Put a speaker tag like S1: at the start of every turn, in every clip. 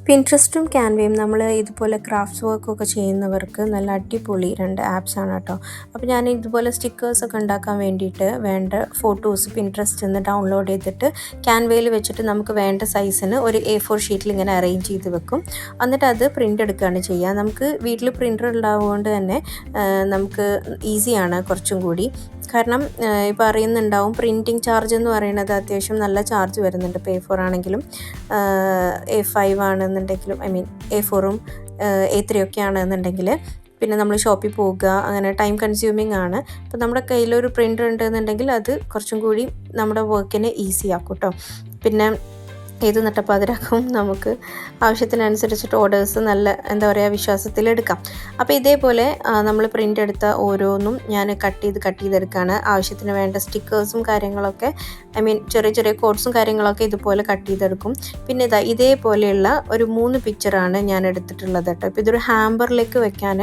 S1: പിൻട്രസ്റ്റും ക്യാൻവയും നമ്മൾ ഇതുപോലെ ക്രാഫ്റ്റ്സ് വർക്കൊക്കെ ചെയ്യുന്നവർക്ക് നല്ല അടിപൊളി 2 ആപ്സാണ് കേട്ടോ. അപ്പോൾ ഞാൻ ഇതുപോലെ സ്റ്റിക്കേഴ്സൊക്കെ ഉണ്ടാക്കാൻ വേണ്ടിയിട്ട് വേണ്ട ഫോട്ടോസ് പിൻട്രസ്റ്റിൽ നിന്ന് ഡൗൺലോഡ് ചെയ്തിട്ട് ക്യാൻവയിൽ വെച്ചിട്ട് നമുക്ക് വേണ്ട സൈസിന് ഒരു A4 ഷീറ്റിൽ ഇങ്ങനെ അറേഞ്ച് ചെയ്ത് വെക്കും. എന്നിട്ട് അത് പ്രിൻ്റ് എടുക്കുകയാണ് ചെയ്യുക. നമുക്ക് വീട്ടിൽ പ്രിൻ്റർ ഉണ്ടാവുകൊണ്ട് തന്നെ നമുക്ക് ഈസിയാണ് കുറച്ചും കൂടി. കാരണം ഇപ്പോൾ അറിയുന്നുണ്ടാവും പ്രിൻറ്റിങ് ചാർജ് എന്ന് പറയുന്നത് അത്യാവശ്യം നല്ല ചാർജ് വരുന്നുണ്ട്. ഇപ്പോൾ A4 ആണെങ്കിലും A5 ആണെന്നുണ്ടെങ്കിലും A4ഉം A3 ഒക്കെ ആണെന്നുണ്ടെങ്കിൽ പിന്നെ നമ്മൾ ഷോപ്പിൽ പോകുക അങ്ങനെ ടൈം കൺസ്യൂമിങ് ആണ്. അപ്പോൾ നമ്മുടെ കയ്യിലൊരു പ്രിൻ്റർ ഉണ്ടെന്നുണ്ടെങ്കിൽ അത് കുറച്ചും കൂടി നമ്മുടെ വർക്കിനെ ഈസി ആക്കും കേട്ടോ. പിന്നെ ഏത് നട്ടപ്പാതിരാക്കും നമുക്ക് ആവശ്യത്തിനനുസരിച്ചിട്ട് ഓർഡേഴ്സ് നല്ല വിശ്വാസത്തിലെടുക്കാം. അപ്പോൾ ഇതേപോലെ നമ്മൾ പ്രിൻ്റ് എടുത്ത ഓരോന്നും ഞാൻ കട്ട് ചെയ്തെടുക്കുകയാണ്. ആവശ്യത്തിന് വേണ്ട സ്റ്റിക്കേഴ്സും കാര്യങ്ങളൊക്കെ ചെറിയ ചെറിയ കോഡ്സും കാര്യങ്ങളൊക്കെ ഇതുപോലെ കട്ട് ചെയ്തെടുക്കും. പിന്നെ ഇതേപോലെയുള്ള ഒരു 3 പിക്ചറാണ് ഞാൻ എടുത്തിട്ടുള്ളത് കേട്ടോ. ഇപ്പോൾ ഇതൊരു ഹാമ്പറിലേക്ക് വെക്കാൻ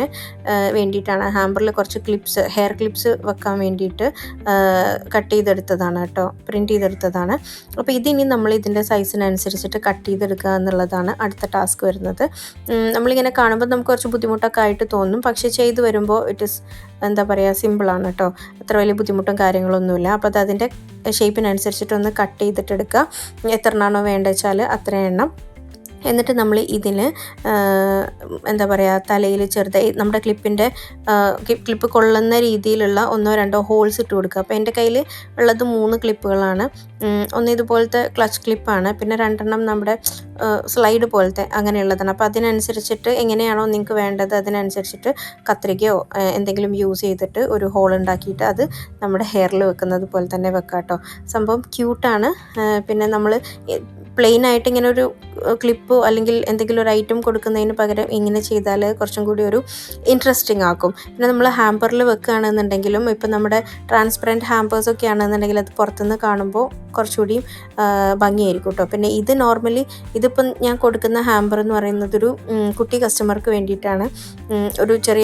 S1: വേണ്ടിയിട്ടാണ്. ഹാമ്പറിൽ കുറച്ച് ഹെയർ ക്ലിപ്സ് വെക്കാൻ വേണ്ടിയിട്ട് കട്ട് ചെയ്തെടുത്തതാണ് കേട്ടോ, പ്രിൻ്റ് ചെയ്തെടുത്തതാണ്. അപ്പോൾ ഇതിനി നമ്മൾ ഇതിൻ്റെ സൈസിനനുസരിച്ചിട്ട് കട്ട് ചെയ്തെടുക്കുക എന്നുള്ളതാണ് അടുത്ത ടാസ്ക് വരുന്നത്. നമ്മളിങ്ങനെ കാണുമ്പോൾ നമുക്ക് കുറച്ച് ബുദ്ധിമുട്ടൊക്കെ ആയിട്ട് തോന്നും, പക്ഷേ ചെയ്ത് വരുമ്പോൾ ഇറ്റ് ഈസ് സിമ്പിളാണ് കേട്ടോ. അത്ര വലിയ ബുദ്ധിമുട്ടും കാര്യങ്ങളൊന്നുമില്ല. അപ്പോൾ അത് അതിൻ്റെ ഷേപ്പിനനുസരിച്ചിട്ടൊന്ന് കട്ട് ചെയ്തിട്ടെടുക്കുക. എത്ര എണ്ണമാണോ വേണ്ടത് വെച്ചാൽ അത്രയും എണ്ണം. എന്നിട്ട് നമ്മൾ ഇതിന് തലയിൽ ചെറുതായി നമ്മുടെ ക്ലിപ്പ് കൊള്ളുന്ന രീതിയിലുള്ള 1-2 ഹോൾസ് ഇട്ട് കൊടുക്കുക. അപ്പോൾ എൻ്റെ കയ്യിൽ ഉള്ളത് 3 ക്ലിപ്പുകളാണ്. ഒന്ന് ഇതുപോലത്തെ ക്ലച്ച് ക്ലിപ്പാണ്, പിന്നെ 2 നമ്മുടെ സ്ലൈഡ് പോലത്തെ അങ്ങനെയുള്ളതാണ്. അപ്പോൾ അതിനനുസരിച്ചിട്ട് എങ്ങനെയാണോ നിങ്ങൾക്ക് വേണ്ടത് അതിനനുസരിച്ചിട്ട് കത്രികയോ എന്തെങ്കിലും യൂസ് ചെയ്തിട്ട് ഒരു ഹോൾ ഉണ്ടാക്കിയിട്ട് അത് നമ്മുടെ ഹെയറിൽ വെക്കുന്നത് പോലെ തന്നെ വെക്കാം കേട്ടോ. സംഭവം ക്യൂട്ടാണ്. പിന്നെ നമ്മൾ പ്ലെയിൻ ആയിട്ട് ഇങ്ങനെ ഒരു ക്ലിപ്പോ അല്ലെങ്കിൽ എന്തെങ്കിലും ഒരു ഐറ്റം കൊടുക്കുന്നതിന് പകരം ഇങ്ങനെ ചെയ്താൽ കുറച്ചും കൂടി ഒരു ഇൻട്രസ്റ്റിംഗ് ആക്കും. പിന്നെ നമ്മൾ ഹാമ്പറിൽ വെക്കുകയാണെന്നുണ്ടെങ്കിലും ഇപ്പം നമ്മുടെ ട്രാൻസ്പെറൻറ്റ് ഹാമ്പേഴ്സൊക്കെ ആണെന്നുണ്ടെങ്കിൽ അത് പുറത്തുനിന്ന് കാണുമ്പോൾ കുറച്ചുകൂടി ഭംഗിയായിരിക്കും കേട്ടോ. പിന്നെ ഇത് നോർമലി ഇതിപ്പം ഞാൻ കൊടുക്കുന്ന ഹാമ്പർ എന്ന് പറയുന്നത് ഒരു കുട്ടി കസ്റ്റമർക്ക് വേണ്ടിയിട്ടാണ്. ഒരു ചെറിയ